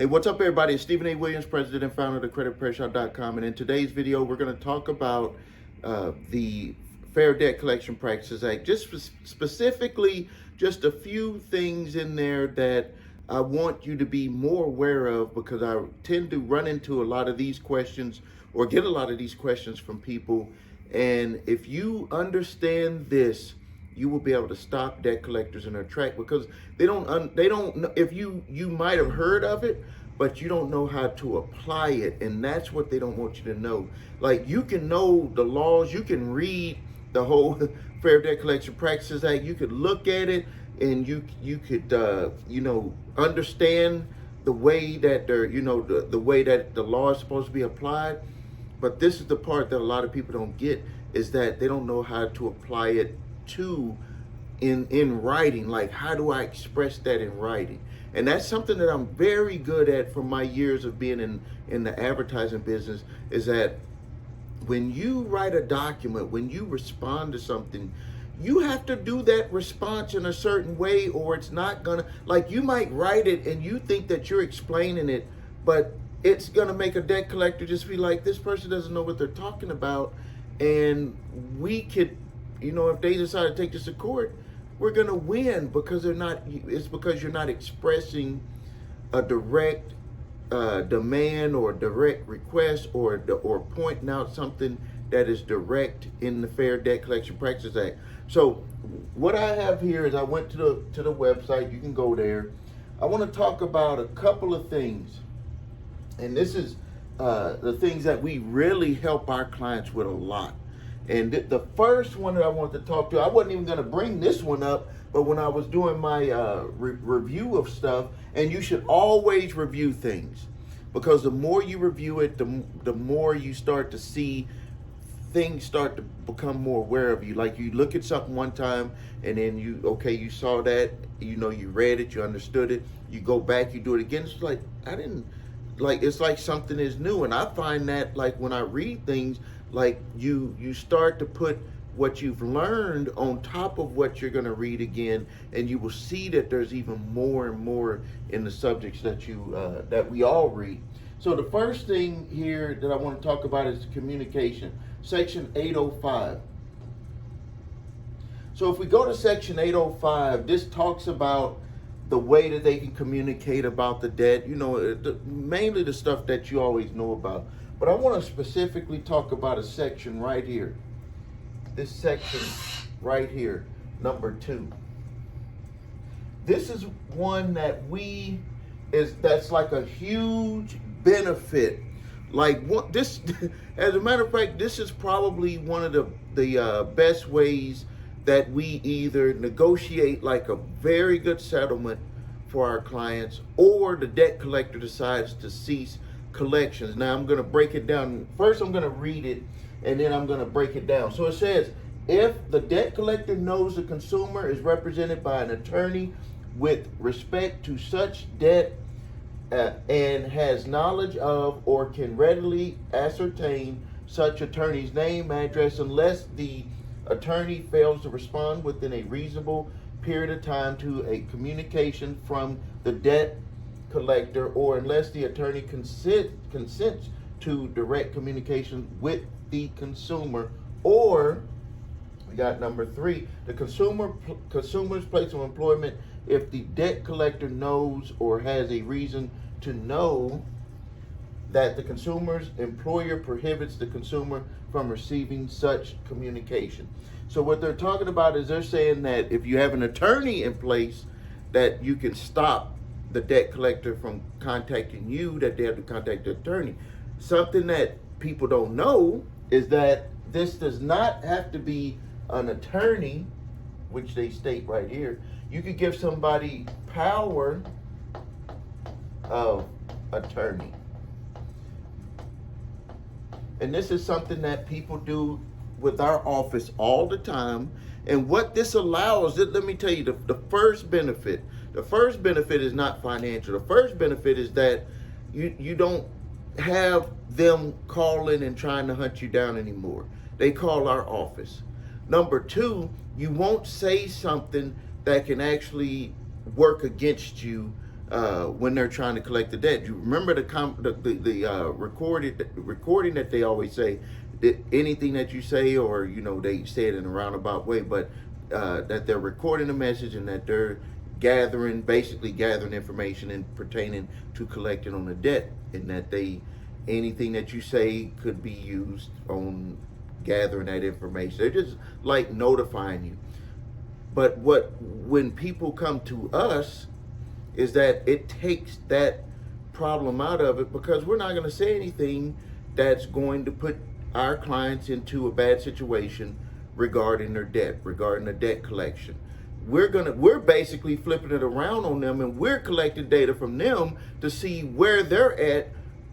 Hey, what's up, everybody? It's Stephen A. Williams, president and founder of thecreditrepairshop.com. And in today's video, we're going to talk about the Fair Debt Collection Practices Act. Just specifically, just a few things in there that I want you to be more aware of, because I tend to run into a lot of these questions or get a lot of these questions from people. And if you understand this, you will be able to stop debt collectors in their track, because they don't know. If you might have heard of it, but you don't know how to apply it, and that's what they don't want you to know. Like, you can know the laws, you can read the whole Fair Debt Collection Practices Act, you could look at it, and you could understand the way that they're the way that the law is supposed to be applied. But this is the part that a lot of people don't get, is that they don't know how to apply it to in writing. Like, how do I express that in writing? And that's something that I'm very good at from my years of being in the advertising business, is that when you write a document, when you respond to something, you have to do that response in a certain way, or it's not gonna, like, you might write it and you think that you're explaining it, but it's gonna make a debt collector just be like, this person doesn't know what they're talking about. And we could, if they decide to take this to court, we're gonna win, because it's because you're not expressing a direct demand or direct request, or pointing out something that is direct in the Fair Debt Collection Practices Act. So what I have here is, I went to the website. You can go there. I want to talk about a couple of things, and this is the things that we really help our clients with a lot. And the first one that I wanted to talk to, I wasn't even going to bring this one up, but when I was doing my review of stuff, and you should always review things, because the more you review it, the more you start to see things start to become more aware of you. Like, you look at something one time, and then you saw that, you read it, you understood it, you go back, you do it again. It's like, it's like something is new. And I find that, like, when I read things, like, you start to put what you've learned on top of what you're going to read again, and you will see that there's even more and more in the subjects that we all read. So the first thing here that I want to talk about is communication, section 805. So if we go to section 805, this talks about the way that they can communicate about the debt, mainly the stuff that you always know about. But I want to specifically talk about a section right here. This section right here, number 2. This is one that's like a huge benefit. Like, this, as a matter of fact, this is probably one of the best ways that we either negotiate like a very good settlement for our clients, or the debt collector decides to cease collections. Now, I'm going to break it down. First, I'm going to read it, and then I'm going to break it down. So it says, if the debt collector knows the consumer is represented by an attorney with respect to such debt, and has knowledge of or can readily ascertain such attorney's name, address, unless the attorney fails to respond within a reasonable period of time to a communication from the debt collector, or unless the attorney consents to direct communication with the consumer, or we got number 3, the consumer's place of employment, if the debt collector knows or has a reason to know that the consumer's employer prohibits the consumer from receiving such communication. So what they're talking about is, they're saying that if you have an attorney in place, that you can stop the debt collector from contacting you, that they have to contact the attorney. Something that people don't know is that this does not have to be an attorney, which they state right here. You could give somebody power of attorney. And this is something that people do with our office all the time. And what this allows, let me tell you, the first benefit is not financial. The first benefit is that you don't have them calling and trying to hunt you down anymore. They call our office. Number 2, you won't say something that can actually work against you when they're trying to collect the debt. You remember the recording that they always say that anything that you say, or they say it in a roundabout way, but that they're recording the message and that they're basically gathering information and pertaining to collecting on the debt, and that anything that you say could be used on gathering that information. They're just like notifying you. But when people come to us, is that it takes that problem out of it, because we're not going to say anything that's going to put our clients into a bad situation regarding their debt, regarding the debt collection. We're basically flipping it around on them, and we're collecting data from them to see where they're at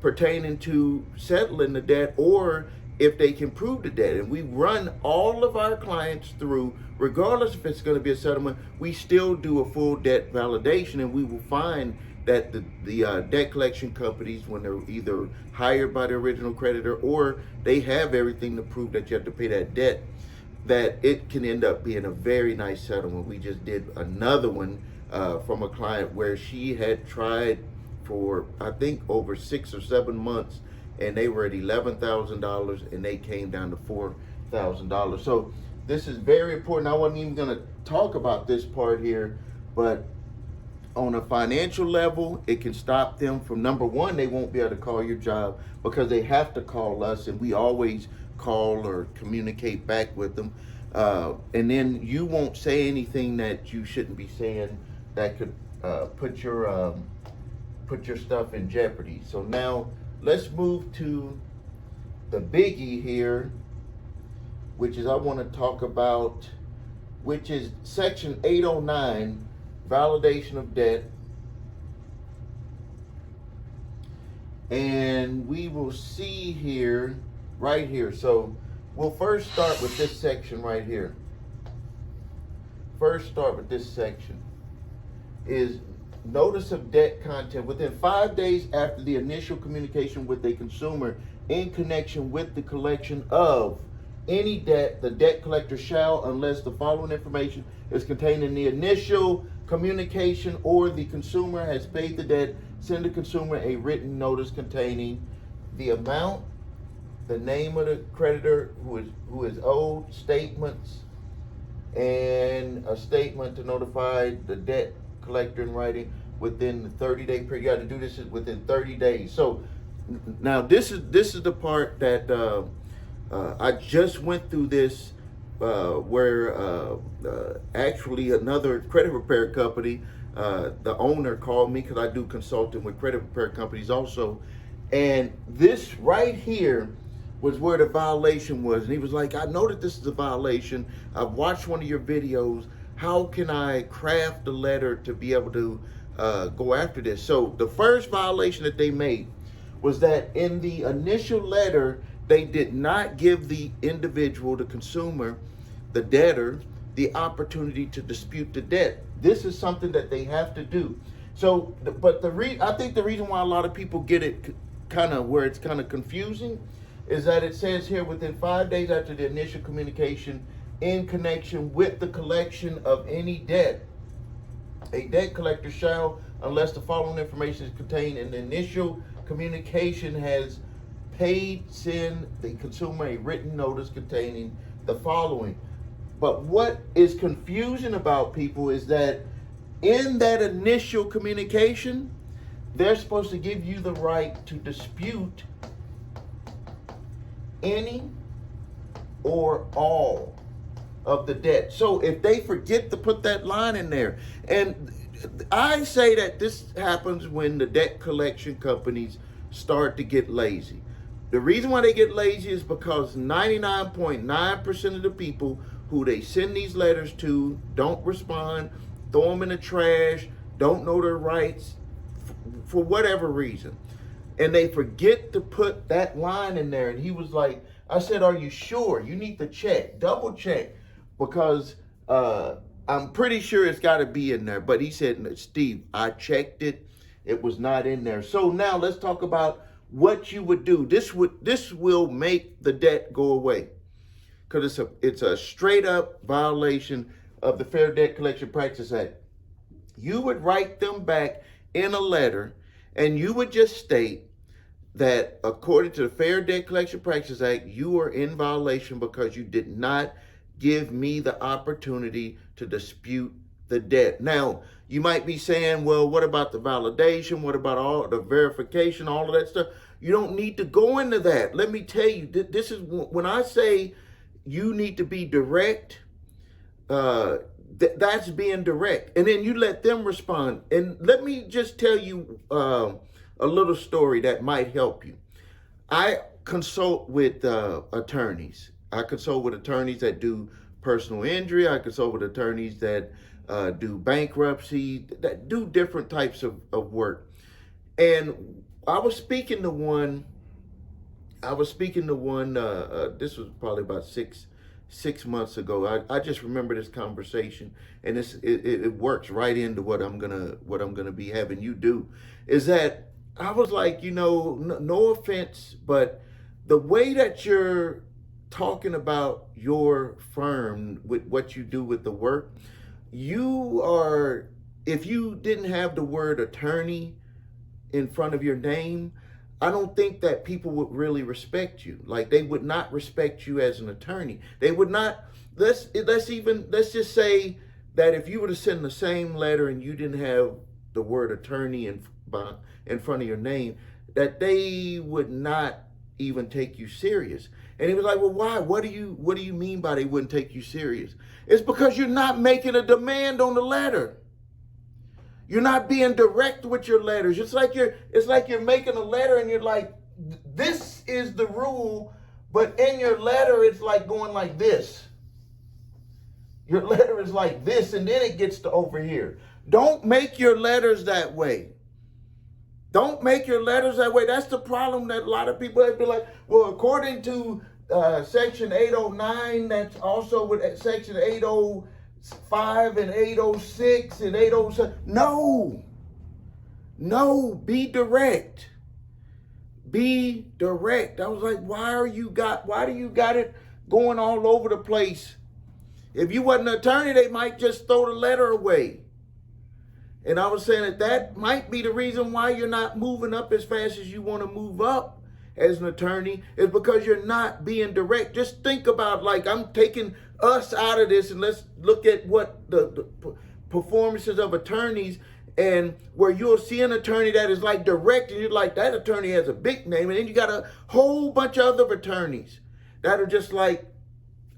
pertaining to settling the debt, or if they can prove the debt. And we run all of our clients through, regardless if it's going to be a settlement, we still do a full debt validation, and we will find that the debt collection companies, when they're either hired by the original creditor or they have everything to prove that you have to pay that debt, that it can end up being a very nice settlement. We just did another one from a client where she had tried for, I think, over 6 or 7 months, and they were at $11,000, and they came down to $4,000. So this is very important. I wasn't even going to talk about this part here, but on a financial level, it can stop them from, number one, they won't be able to call your job because they have to call us, and we always call or communicate back with them. And then you won't say anything that you shouldn't be saying that could put your stuff in jeopardy. So now let's move to the biggie here, which is I want to talk about, which is Section 809, validation of debt. And we will see here, right here. So we'll first start with this section right here. First start with this section is notice of debt content. Within 5 days after the initial communication with a consumer in connection with the collection of any debt, the debt collector shall, unless the following information is contained in the initial communication or the consumer has paid the debt, send the consumer a written notice containing the amount, the name of the creditor who is owed, statements, and a statement to notify the debt collector in writing within the 30-day period. You got to do this within 30 days. So now this is the part that I just went through this where actually another credit repair company, the owner called me because I do consulting with credit repair companies also, and this right here was where the violation was. And he was like, I know that this is a violation. I've watched one of your videos. How can I craft a letter to be able to go after this? So the first violation that they made was that in the initial letter, they did not give the individual, the consumer, the debtor, the opportunity to dispute the debt. This is something that they have to do. So, but I think the reason why a lot of people get it kind of where it's kind of confusing is that it says here within 5 days after the initial communication in connection with the collection of any debt, a debt collector shall, unless the following information is contained in the initial communication, has paid, send the consumer a written notice containing the following. But what is confusing about people is that in that initial communication, they're supposed to give you the right to dispute any or all of the debt. So if they forget to put that line in there, and I say that this happens when the debt collection companies start to get lazy. The reason why they get lazy is because 99.9% of the people who they send these letters to don't respond, throw them in the trash, don't know their rights for whatever reason. And they forget to put that line in there. And he was like, I said, are you sure? You need to check, double check, because I'm pretty sure it's got to be in there. But he said, Steve, I checked it. It was not in there. So now let's talk about what you would do. This will make the debt go away, because it's a straight up violation of the Fair Debt Collection Practices Act. You would write them back in a letter, and you would just state that according to the Fair Debt Collection Practices Act, you are in violation because you did not give me the opportunity to dispute the debt. Now, you might be saying, well, what about the validation? What about all the verification, all of that stuff? You don't need to go into that. Let me tell you, this is when I say you need to be direct, that's being direct. And then you let them respond. And let me just tell you a little story that might help you. I consult with attorneys. I consult with attorneys that do personal injury. I consult with attorneys that do bankruptcy, that do different types of work. And I was speaking to one. This was probably about six months ago. I just remember this conversation, and it works right into what I'm gonna be having you do. Is that I was like, no offense, but the way that you're talking about your firm with what you do with the work, if you didn't have the word attorney in front of your name, I don't think that people would really respect you. Like, they would not respect you as an attorney. They would not. Let's just say that if you were to send the same letter and you didn't have the word attorney in front of your name, that they would not even take you serious. And he was like, well, why? What do you mean by they wouldn't take you serious? It's because you're not making a demand on the letter. You're not being direct with your letters. It's like you're making a letter and you're like, this is the rule, but in your letter it's like going like this. Your letter is like this, and then it gets to over here. Don't make your letters that way. Don't make your letters that way. That's the problem that a lot of people have been like, well, according to Section 809, that's also with Section 805 and 806 and 807. No, be direct. Be direct. I was like, why do you got it going all over the place? If you wasn't an attorney, they might just throw the letter away. And I was saying that might be the reason why you're not moving up as fast as you want to move up as an attorney, is because you're not being direct. Just think about, like, I'm taking us out of this and let's look at what the performances of attorneys, and where you'll see an attorney that is like direct and you're like, that attorney has a big name. And then you got a whole bunch of other attorneys that are just like,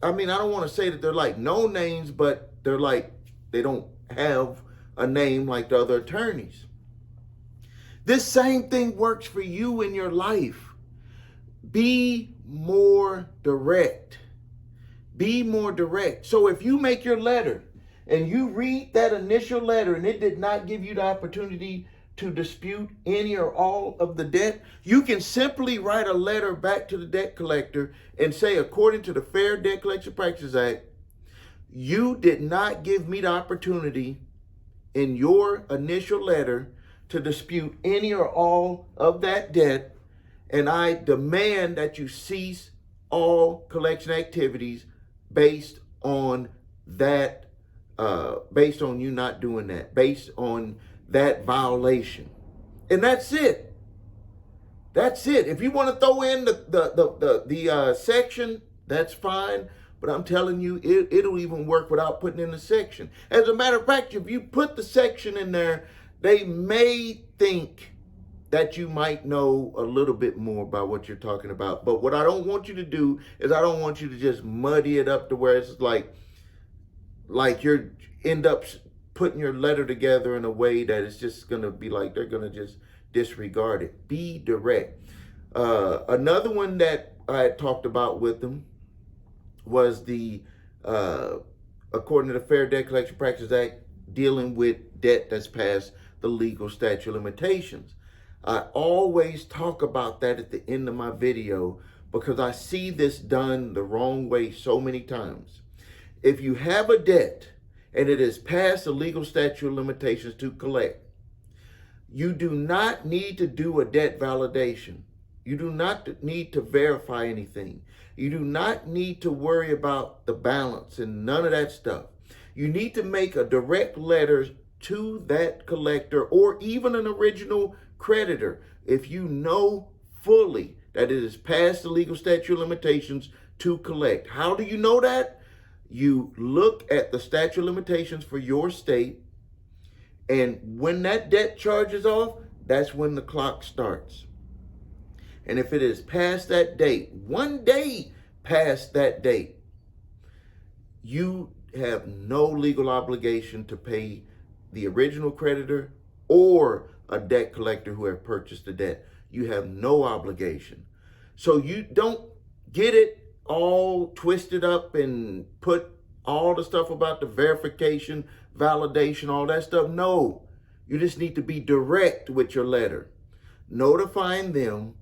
I mean, I don't want to say that they're like no names, but they're like, they don't have a name like the other attorneys. This same thing works for you in your life. Be more direct. Be more direct. So if you make your letter and you read that initial letter and it did not give you the opportunity to dispute any or all of the debt, you can simply write a letter back to the debt collector and say, according to the Fair Debt Collection Practices Act, you did not give me the opportunity in your initial letter to dispute any or all of that debt, and I demand that you cease all collection activities based on that, based on you not doing that, based on that violation. And that's it. That's it. If you want to throw in the section, that's fine. But I'm telling you, it'll even work without putting in the section. As a matter of fact, if you put the section in there, they may think that you might know a little bit more about what you're talking about. But what I don't want you to do is I don't want you to just muddy it up to where it's like you're end up putting your letter together in a way that it's just going to be like they're going to just disregard it. Be direct. Another one that I had talked about with them was the, according to the Fair Debt Collection Practices Act, dealing with debt that's past the legal statute of limitations. I always talk about that at the end of my video because I see this done the wrong way so many times. If you have a debt and it is past the legal statute of limitations to collect, you do not need to do a debt validation. You do not need to verify anything. You do not need to worry about the balance and none of that stuff. You need to make a direct letter to that collector or even an original creditor if you know fully that it is past the legal statute of limitations to collect. How do you know that? You look at the statute of limitations for your state, and when that debt charges off, that's when the clock starts. And if it is past that date, 1 day past that date, you have no legal obligation to pay the original creditor or a debt collector who have purchased the debt. You have no obligation. So you don't get it all twisted up and put all the stuff about the verification, validation, all that stuff. No, you just need to be direct with your letter, notifying them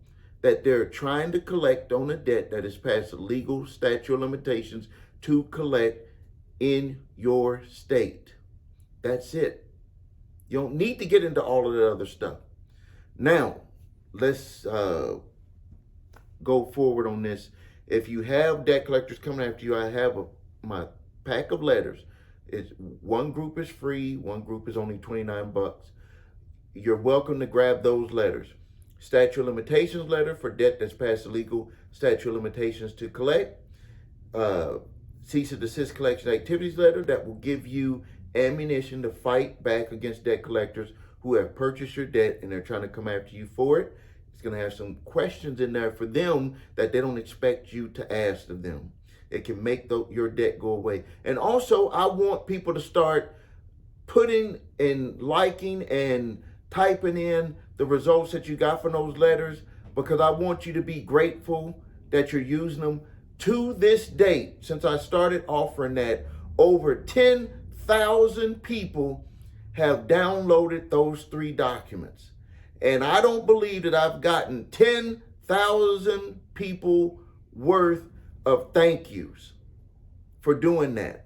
that they're trying to collect on a debt that is past the legal statute of limitations to collect in your state. That's it. You don't need to get into all of the other stuff. Now, let's go forward on this. If you have debt collectors coming after you, I have my pack of letters. It's one group is free, one group is only $29. You're welcome to grab those letters. Statute of limitations letter for debt that's past the legal statute of limitations to collect. Cease and desist collection activities letter that will give you ammunition to fight back against debt collectors who have purchased your debt and they're trying to come after you for it. It's going to have some questions in there for them that they don't expect you to ask of them. It can make your debt go away. And also, I want people to start putting and liking and typing in the results that you got from those letters, because I want you to be grateful that you're using them. To this date, since I started offering that, over 10,000 people have downloaded those 3 documents. And I don't believe that I've gotten 10,000 people worth of thank yous for doing that,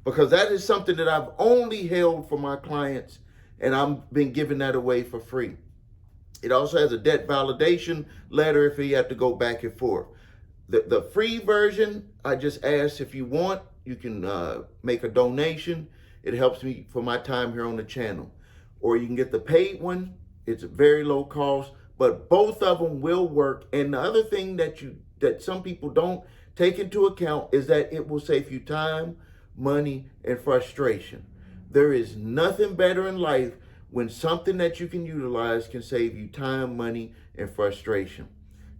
because that is something that I've only held for my clients, and I've been giving that away for free. It also has a debt validation letter if you have to go back and forth. The free version, I just ask if you want, you can make a donation. It helps me for my time here on the channel. Or you can get the paid one. It's very low cost, but both of them will work. And the other thing that some people don't take into account is that it will save you time, money, and frustration. There is nothing better in life when something that you can utilize can save you time, money, and frustration.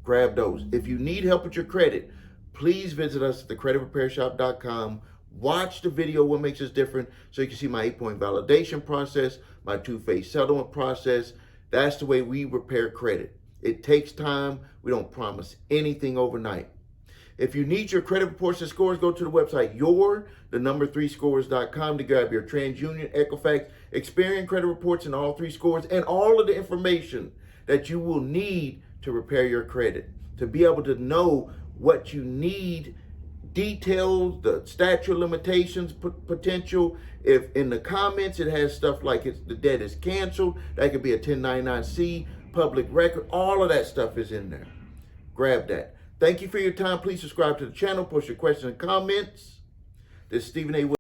Grab those. If you need help with your credit, please visit us at thecreditrepairshop.com. Watch the video, What Makes Us Different, so you can see my 8-point validation process, my 2-phase settlement process. That's the way we repair credit. It takes time. We don't promise anything overnight. If you need your credit reports and scores, go to the website your3scores.com to grab your TransUnion, Equifax, Experian credit reports and all 3 scores, and all of the information that you will need to repair your credit, to be able to know what you need, details, the statute of limitations potential. If in the comments it has stuff like the debt is canceled, that could be a 1099-C, public record, all of that stuff is in there. Grab that. Thank you for your time. Please subscribe to the channel, post your questions and comments. This is Stephen A.